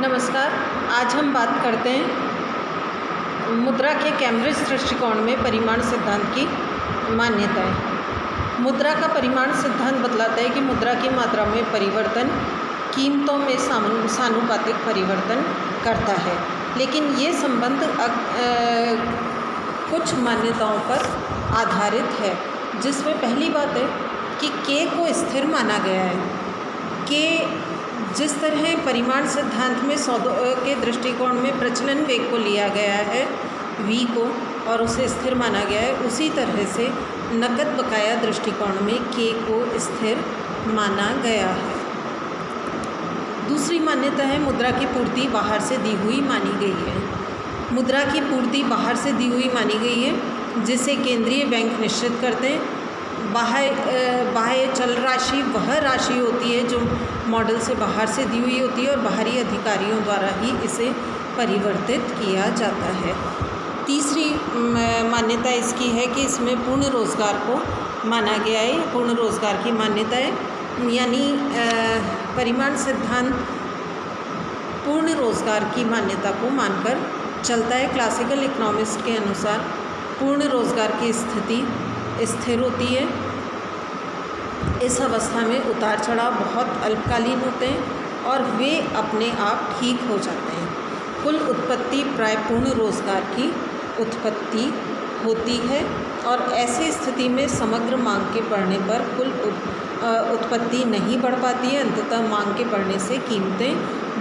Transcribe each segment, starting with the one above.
नमस्कार। आज हम बात करते हैं मुद्रा के कैम्ब्रिज दृष्टिकोण में परिमाण सिद्धांत की मान्यताएं। मुद्रा का परिमाण सिद्धांत बतलाता है कि मुद्रा की मात्रा में परिवर्तन कीमतों में सानुपातिक परिवर्तन करता है, लेकिन ये संबंध कुछ मान्यताओं पर आधारित है, जिसमें पहली बात है कि के को स्थिर माना गया है। के जिस तरह परिमाण सिद्धांत में सौदों के दृष्टिकोण में प्रचलन वेग को लिया गया है v को और उसे स्थिर माना गया है, उसी तरह से नकद बकाया दृष्टिकोण में k को स्थिर माना गया है। दूसरी मान्यता है मुद्रा की पूर्ति बाहर से दी हुई मानी गई है। मुद्रा की पूर्ति बाहर से दी हुई मानी गई है, जिसे केंद्रीय बैंक निश्चित करते हैं। बाह्य चल राशि वह राशि होती है जो मॉडल से बाहर से दी हुई होती है और बाहरी अधिकारियों द्वारा ही इसे परिवर्तित किया जाता है। तीसरी मान्यता इसकी है कि इसमें पूर्ण रोजगार को माना गया है। पूर्ण रोजगार की मान्यता है, यानी परिमाण सिद्धांत पूर्ण रोजगार की मान्यता को मानकर चलता है। क्लासिकल इकोनॉमिस्ट के अनुसार पूर्ण रोजगार की स्थिति स्थिर होती है। इस अवस्था में उतार चढ़ाव बहुत अल्पकालीन होते हैं और वे अपने आप ठीक हो जाते हैं। कुल उत्पत्ति प्राय पूर्ण रोजगार की उत्पत्ति होती है और ऐसी स्थिति में समग्र मांग के बढ़ने पर कुल उत्पत्ति नहीं बढ़ पाती है। अंततः मांग के बढ़ने से कीमतें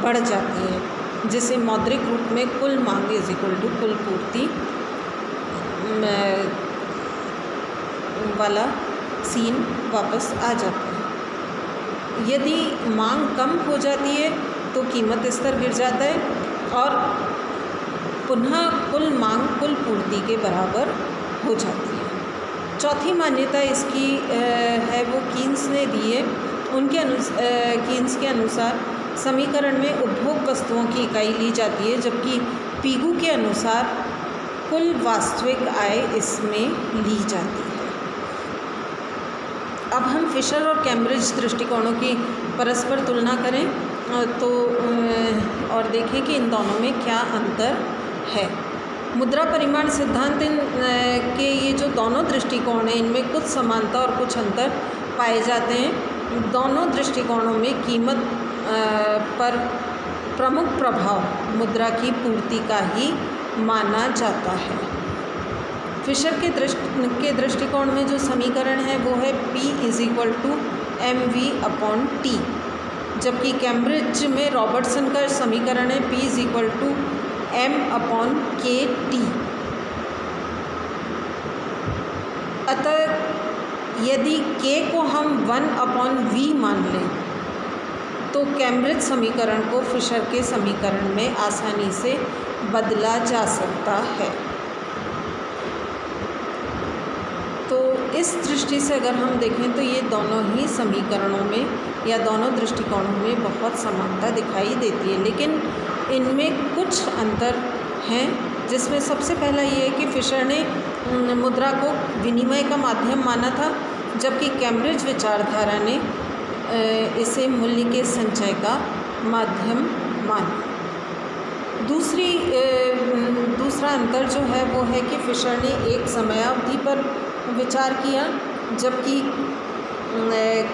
बढ़ जाती हैं, जिसे मौद्रिक रूप में कुल मांग इज इक्वल टू कुल पूर्ति वाला सीन वापस आ जाता है। यदि मांग कम हो जाती है तो कीमत स्तर गिर जाता है और पुनः कुल मांग कुल पूर्ति के बराबर हो जाती है। चौथी मान्यता इसकी है वो कीन्स ने दी है। कीन्स के अनुसार समीकरण में उपभोग वस्तुओं की इकाई ली जाती है, जबकि पीगू के अनुसार कुल वास्तविक आय इसमें ली जाती है। अब हम फिशर और कैम्ब्रिज दृष्टिकोणों की परस्पर तुलना करें तो और देखें कि इन दोनों में क्या अंतर है। मुद्रा परिमाण सिद्धांत के ये जो दोनों दृष्टिकोण हैं, इनमें कुछ समानता और कुछ अंतर पाए जाते हैं। दोनों दृष्टिकोणों में कीमत पर प्रमुख प्रभाव मुद्रा की पूर्ति का ही माना जाता है। फिशर के दृष्टिकोण में जो समीकरण है वो है P is equal to mv/t, जबकि कैम्ब्रिज में रॉबर्टसन का समीकरण है P is equal to m/kt। अतः यदि k को हम 1/v मान लें तो कैम्ब्रिज समीकरण को फिशर के समीकरण में आसानी से बदला जा सकता है। तो इस दृष्टि से अगर हम देखें तो ये दोनों ही समीकरणों में या दोनों दृष्टिकोणों में बहुत समानता दिखाई देती है, लेकिन इनमें कुछ अंतर हैं, जिसमें सबसे पहला ये है कि फिशर ने मुद्रा को विनिमय का माध्यम माना था, जबकि कैम्ब्रिज विचारधारा ने इसे मूल्य के संचय का माध्यम माना। दूसरा अंतर जो है वो है कि फिशर ने एक समयावधि पर विचार किया, जबकि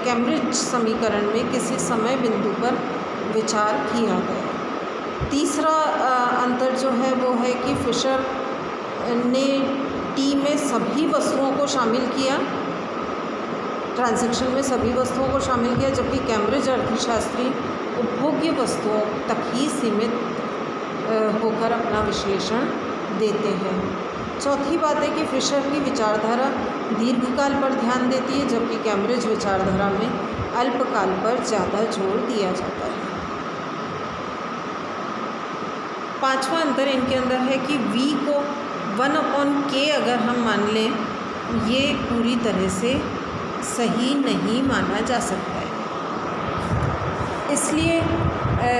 कैम्ब्रिज समीकरण में किसी समय बिंदु पर विचार किया गया। तीसरा अंतर जो है वो है कि फिशर ने टी में सभी वस्तुओं को शामिल किया, ट्रांजैक्शन में सभी वस्तुओं को शामिल किया, जबकि कैम्ब्रिज अर्थशास्त्री उपभोग्य वस्तुओं तक ही सीमित होकर अपना विश्लेषण देते हैं। चौथी बात है कि फिशर की विचारधारा दीर्घकाल पर ध्यान देती है, जबकि कैम्ब्रिज विचारधारा में अल्पकाल पर ज़्यादा जोर दिया जाता है। पांचवा अंतर इनके अंदर है कि v को 1/k अगर हम मान लें, ये पूरी तरह से सही नहीं माना जा सकता है। इसलिए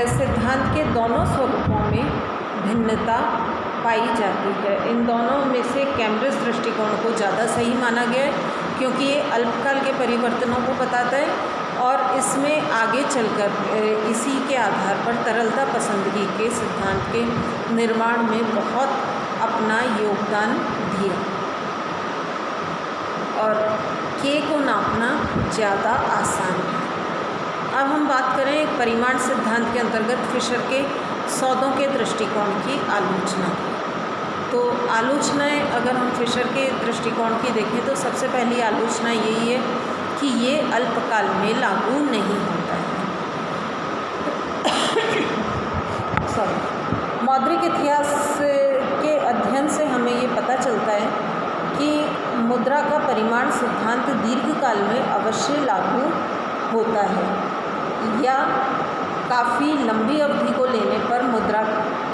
सिद्धांत के दोनों स्वरूपों में भिन्नता पाई जाती है। इन दोनों में से कैम्ब्रिज दृष्टिकोण को ज़्यादा सही माना गया है, क्योंकि ये अल्पकाल के परिवर्तनों को बताता है, और इसमें आगे चलकर इसी के आधार पर तरलता पसंदगी के सिद्धांत के निर्माण में बहुत अपना योगदान दिया और के को नापना ज़्यादा आसान है। अब हम बात करें परिमाण सिद्धांत के अंतर्गत फिशर के सौदों के दृष्टिकोण की आलोचना। तो आलोचनाएं अगर हम फिशर के दृष्टिकोण की देखें तो सबसे पहली आलोचना यही है कि ये अल्पकाल में लागू नहीं होता है। मौद्रिक इतिहास के अध्ययन से हमें ये पता चलता है कि मुद्रा का परिमाण सिद्धांत दीर्घकाल में अवश्य लागू होता है या काफ़ी लंबी अवधि को लेने पर मुद्रा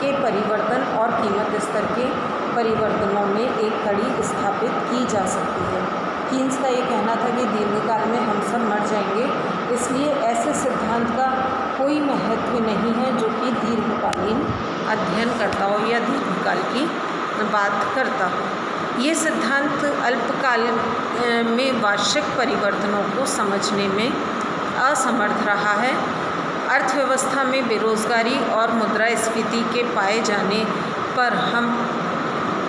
के परिवर्तन और कीमत स्तर के परिवर्तनों में एक कड़ी स्थापित की जा सकती है। कीन्स का ये कहना था कि दीर्घकाल में हम सब मर जाएंगे, इसलिए ऐसे सिद्धांत का कोई महत्व नहीं है जो कि दीर्घकालीन अध्ययन करता हो या दीर्घकाल की बात करता हो। ये सिद्धांत अल्पकाल में वार्षिक परिवर्तनों को समझने में असमर्थ रहा है। अर्थव्यवस्था में बेरोजगारी और मुद्रास्फीति के पाए जाने पर हम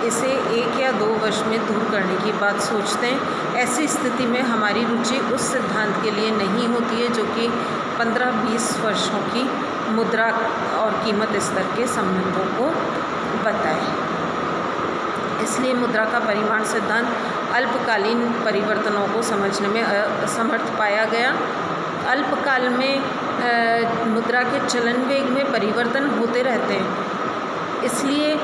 इसे 1 या 2 वर्ष में दूर करने की बात सोचते हैं। ऐसी स्थिति में हमारी रुचि उस सिद्धांत के लिए नहीं होती है जो कि 15-20 वर्षों की मुद्रा और कीमत स्तर के संबंधों को बताए। इसलिए मुद्रा का परिमाण सिद्धांत अल्पकालीन परिवर्तनों को समझने में असमर्थ पाया गया। अल्पकाल में मुद्रा के चलन वेग में परिवर्तन होते रहते हैं, इसलिए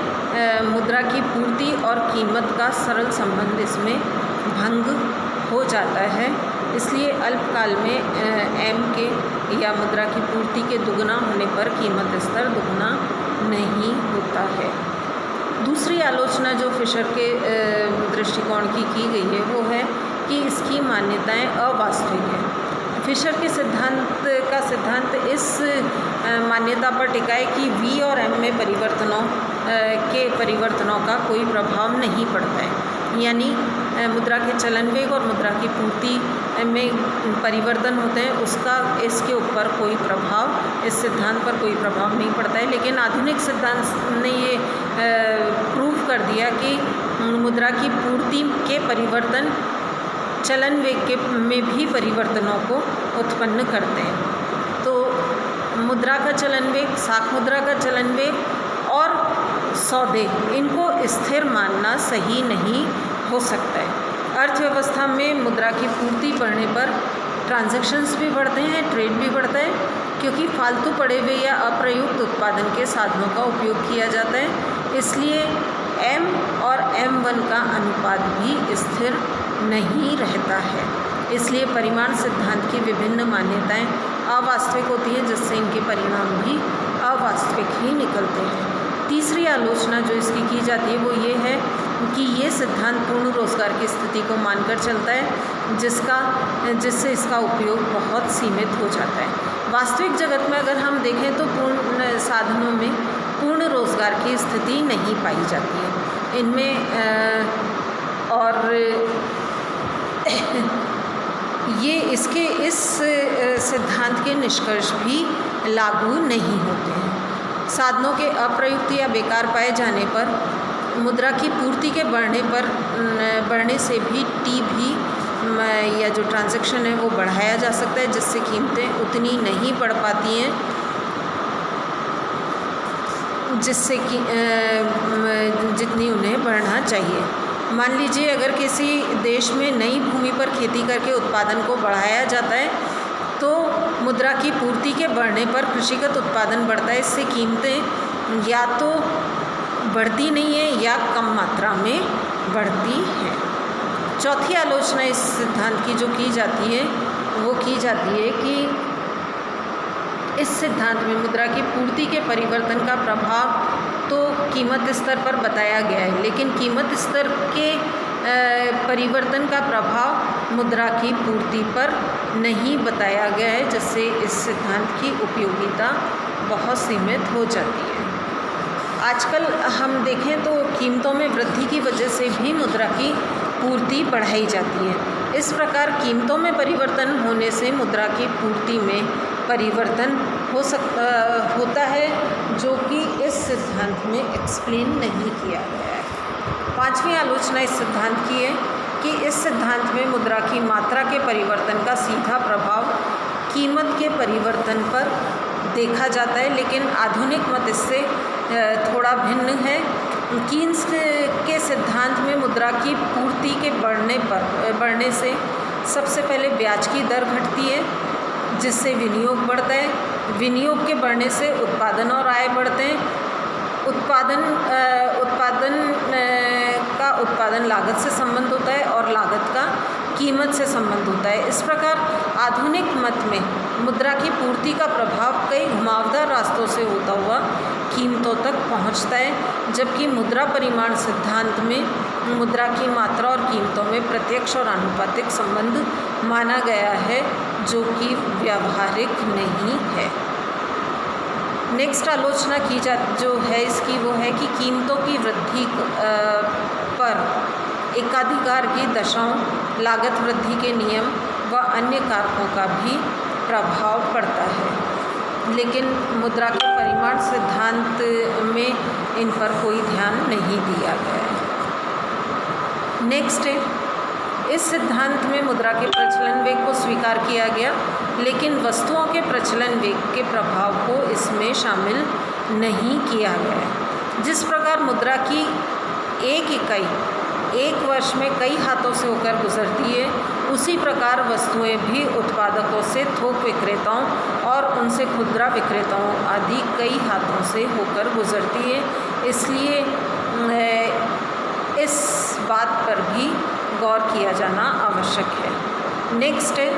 मुद्रा की पूर्ति और कीमत का सरल संबंध इसमें भंग हो जाता है। इसलिए अल्पकाल में एम के या मुद्रा की पूर्ति के दुगना होने पर कीमत स्तर दुगना नहीं होता है। दूसरी आलोचना जो फिशर के दृष्टिकोण की गई है वो है कि इसकी मान्यताएं अवास्तविक हैं। फिशर के सिद्धांत इस मान्यता पर टिका है कि वी और एम में परिवर्तनों का कोई प्रभाव नहीं पड़ता है, यानी मुद्रा के चलन वेग और मुद्रा की पूर्ति में परिवर्तन होते हैं, उसका इसके ऊपर कोई प्रभाव, इस सिद्धांत पर कोई प्रभाव नहीं पड़ता है। लेकिन आधुनिक सिद्धांत ने ये प्रूव कर दिया कि मुद्रा की पूर्ति के परिवर्तन चलन वेग में भी परिवर्तनों को उत्पन्न करते हैं। तो मुद्रा का चलन वेग, साख मुद्रा का चलन वेग और सौदे, इनको स्थिर मानना सही नहीं हो सकता है। अर्थव्यवस्था में मुद्रा की पूर्ति बढ़ने पर ट्रांजैक्शंस भी बढ़ते हैं, ट्रेड भी बढ़ता है, क्योंकि फालतू पड़े हुए या अप्रयुक्त उत्पादन के साधनों का उपयोग किया जाता है। इसलिए M और M1 का अनुपात भी स्थिर नहीं रहता है। इसलिए परिमाण सिद्धांत की विभिन्न मान्यताएं अवास्तविक होती हैं, जिससे इनके परिणाम भी अवास्तविक ही निकलते हैं। तीसरी आलोचना जो इसकी की जाती है वो ये है कि ये सिद्धांत पूर्ण रोजगार की स्थिति को मानकर चलता है, जिससे इसका उपयोग बहुत सीमित हो जाता है। वास्तविक जगत में अगर हम देखें तो पूर्ण साधनों में पूर्ण रोजगार की स्थिति नहीं पाई जाती है। इनमें और ये इसके इस सिद्धांत के निष्कर्ष भी लागू नहीं होते हैं। साधनों के अप्रयुक्त या बेकार पाए जाने पर मुद्रा की पूर्ति के बढ़ने से भी टी भी या जो ट्रांजैक्शन है वो बढ़ाया जा सकता है, जिससे कीमतें उतनी नहीं बढ़ पाती हैं जिससे कि जितनी उन्हें बढ़ना चाहिए। मान लीजिए अगर किसी देश में नई भूमि पर खेती करके उत्पादन को बढ़ाया जाता है तो मुद्रा की पूर्ति के बढ़ने पर कृषिगत उत्पादन बढ़ता है, इससे कीमतें या तो बढ़ती नहीं है या कम मात्रा में बढ़ती है। चौथी आलोचना इस सिद्धांत की जो की जाती है वो की जाती है कि इस सिद्धांत में मुद्रा की पूर्ति के परिवर्तन का प्रभाव तो कीमत स्तर पर बताया गया है, लेकिन कीमत स्तर के परिवर्तन का प्रभाव मुद्रा की पूर्ति पर नहीं बताया गया है, जिससे इस सिद्धांत की उपयोगिता बहुत सीमित हो जाती है। आजकल हम देखें तो कीमतों में वृद्धि की वजह से भी मुद्रा की पूर्ति बढ़ाई जाती है। इस प्रकार कीमतों में परिवर्तन होने से मुद्रा की पूर्ति में परिवर्तन होता है, जो कि इस सिद्धांत में एक्सप्लेन नहीं किया गया है। पांचवी आलोचना इस सिद्धांत की है कि इस सिद्धांत में मुद्रा की मात्रा के परिवर्तन का सीधा प्रभाव कीमत के परिवर्तन पर देखा जाता है, लेकिन आधुनिक मत इससे थोड़ा भिन्न है। कीन्स के सिद्धांत में मुद्रा की पूर्ति के बढ़ने से सबसे पहले ब्याज की दर घटती है, जिससे विनियोग बढ़ता है। विनियोग के बढ़ने से उत्पादन और आय बढ़ते हैं। उत्पादन लागत से संबंध होता है और लागत का कीमत से संबंध होता है। इस प्रकार आधुनिक मत में मुद्रा की पूर्ति का प्रभाव कई घुमावदार रास्तों से होता हुआ कीमतों तक पहुंचता है, जबकि मुद्रा परिमाण सिद्धांत में मुद्रा की मात्रा और कीमतों में प्रत्यक्ष और आनुपातिक संबंध माना गया है, जो कि व्यावहारिक नहीं है। नेक्स्ट आलोचना जो है इसकी वो है कि कीमतों की वृद्धि पर एकाधिकार की दशाओं, लागत वृद्धि के नियम व अन्य कारकों का भी प्रभाव पड़ता है, लेकिन मुद्रा के परिमाण सिद्धांत में इन पर कोई ध्यान नहीं दिया गया है। नेक्स्ट है, इस सिद्धांत में मुद्रा के प्रचलन वेग को स्वीकार किया गया, लेकिन वस्तुओं के प्रचलन वेग के प्रभाव को इसमें शामिल नहीं किया गया है। जिस प्रकार मुद्रा की एक इकाई एक वर्ष में कई हाथों से होकर गुजरती है, उसी प्रकार वस्तुएं भी उत्पादकों से थोक विक्रेताओं और उनसे खुदरा विक्रेताओं आदि कई हाथों से होकर गुजरती है। इसलिए इस बात पर भी गौर किया जाना आवश्यक है। नेक्स्ट है,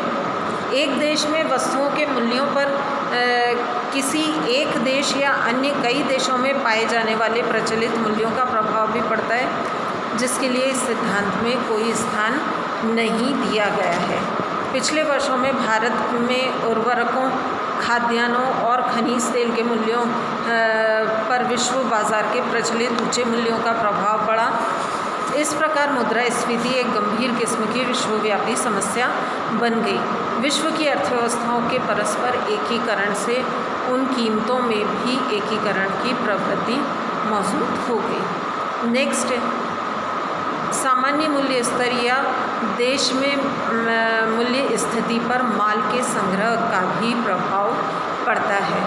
एक देश में वस्तुओं के मूल्यों पर किसी एक देश या अन्य कई देशों में पाए जाने वाले प्रचलित मूल्यों का प्रभाव भी पड़ता है, जिसके लिए इस सिद्धांत में कोई स्थान नहीं दिया गया है। पिछले वर्षों में भारत में उर्वरकों, खाद्यान्नों और खनिज तेल के मूल्यों पर विश्व बाजार के प्रचलित ऊंचे मूल्यों का प्रभाव पड़ा। इस प्रकार मुद्रास्फीति एक गंभीर किस्म की विश्वव्यापी समस्या बन गई। विश्व की अर्थव्यवस्थाओं के परस्पर एकीकरण से उन कीमतों में भी एकीकरण की प्रवृत्ति मौजूद हो गई। नेक्स्ट, सामान्य मूल्य स्तर या देश में मूल्य स्थिति पर माल के संग्रह का भी प्रभाव पड़ता है।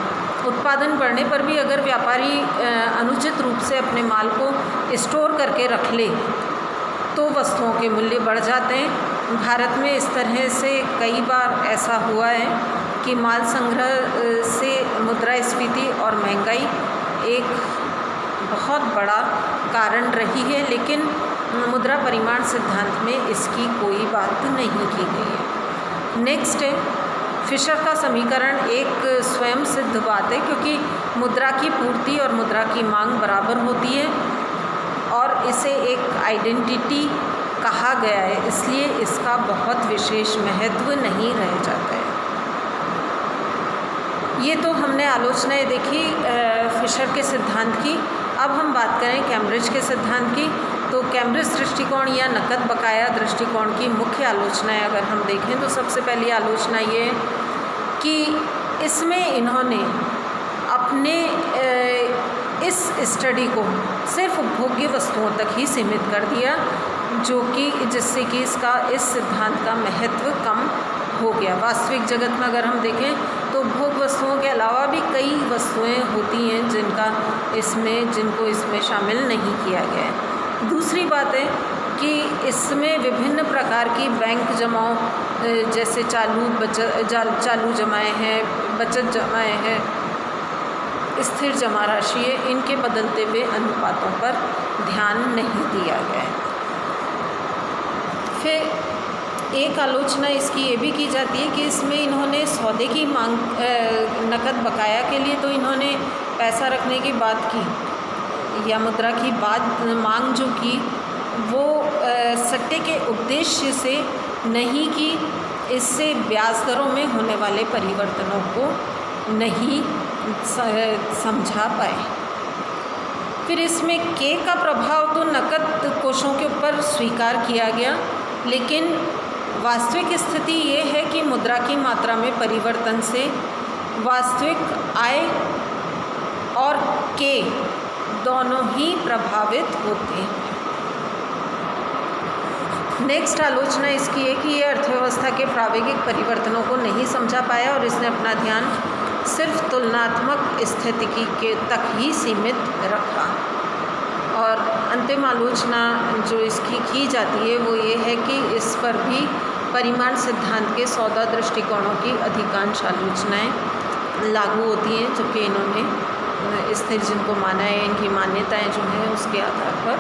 उत्पादन बढ़ने पर भी अगर व्यापारी अनुचित रूप से अपने माल को स्टोर करके रख ले तो वस्तुओं के मूल्य बढ़ जाते हैं। भारत में इस तरह से कई बार ऐसा हुआ है कि माल संग्रह से मुद्रास्फीति और महंगाई एक बहुत बड़ा कारण रही है, लेकिन मुद्रा परिमाण सिद्धांत में इसकी कोई बात नहीं की गई है। नेक्स्ट है, फिशर का समीकरण एक स्वयं सिद्ध बात है, क्योंकि मुद्रा की पूर्ति और मुद्रा की मांग बराबर होती है और इसे एक आइडेंटिटी कहा गया है, इसलिए इसका बहुत विशेष महत्व नहीं रह जाता है। ये तो हमने आलोचनाएं देखी फिशर के सिद्धांत की। अब हम बात करें कैम्ब्रिज के सिद्धांत की। तो कैम्ब्रिज दृष्टिकोण या नकद बकाया दृष्टिकोण की मुख्य आलोचनाएं अगर हम देखें तो सबसे पहली आलोचना ये है कि इसमें इन्होंने अपने इस स्टडी को सिर्फ उपभोग्य वस्तुओं तक ही सीमित कर दिया, जो कि जिससे कि इस सिद्धांत का महत्व कम हो गया। वास्तविक जगत में अगर हम देखें तो उपभोग वस्तुओं के अलावा भी कई वस्तुएं होती हैं जिनको इसमें शामिल नहीं किया गया है। दूसरी बात है कि इसमें विभिन्न प्रकार की बैंक जमाओं जैसे चालू जमाएँ हैं, बचत जमाएँ हैं, स्थिर जमा राशि है, इनके बदलते हुए अनुपातों पर ध्यान नहीं दिया गया है। फिर एक आलोचना इसकी ये भी की जाती है कि इसमें इन्होंने सौदे की मांग नकद बकाया के लिए तो इन्होंने पैसा रखने की बात की या मुद्रा की मांग जो की वो सट्टे के उद्देश्य से नहीं की, इससे ब्याज दरों में होने वाले परिवर्तनों को नहीं समझा पाए। फिर इसमें के का प्रभाव तो नकद कोषों के ऊपर स्वीकार किया गया, लेकिन वास्तविक स्थिति ये है कि मुद्रा की मात्रा में परिवर्तन से वास्तविक आय और के दोनों ही प्रभावित होते हैं। नेक्स्ट आलोचना इसकी है कि ये अर्थव्यवस्था के प्राविधिक परिवर्तनों को नहीं समझा पाया और इसने अपना ध्यान सिर्फ तुलनात्मक स्थितिकी के तक ही सीमित रखा। और अंतिम आलोचना जो इसकी की जाती है वो ये है कि इस पर भी परिमाण सिद्धांत के 14 दृष्टिकोणों की अधिकांश आलोचनाएं लागू होती हैं, जो कि इन्होंने स्थिर जिनको माना है, इनकी मान्यताएं जो हैं उसके आधार पर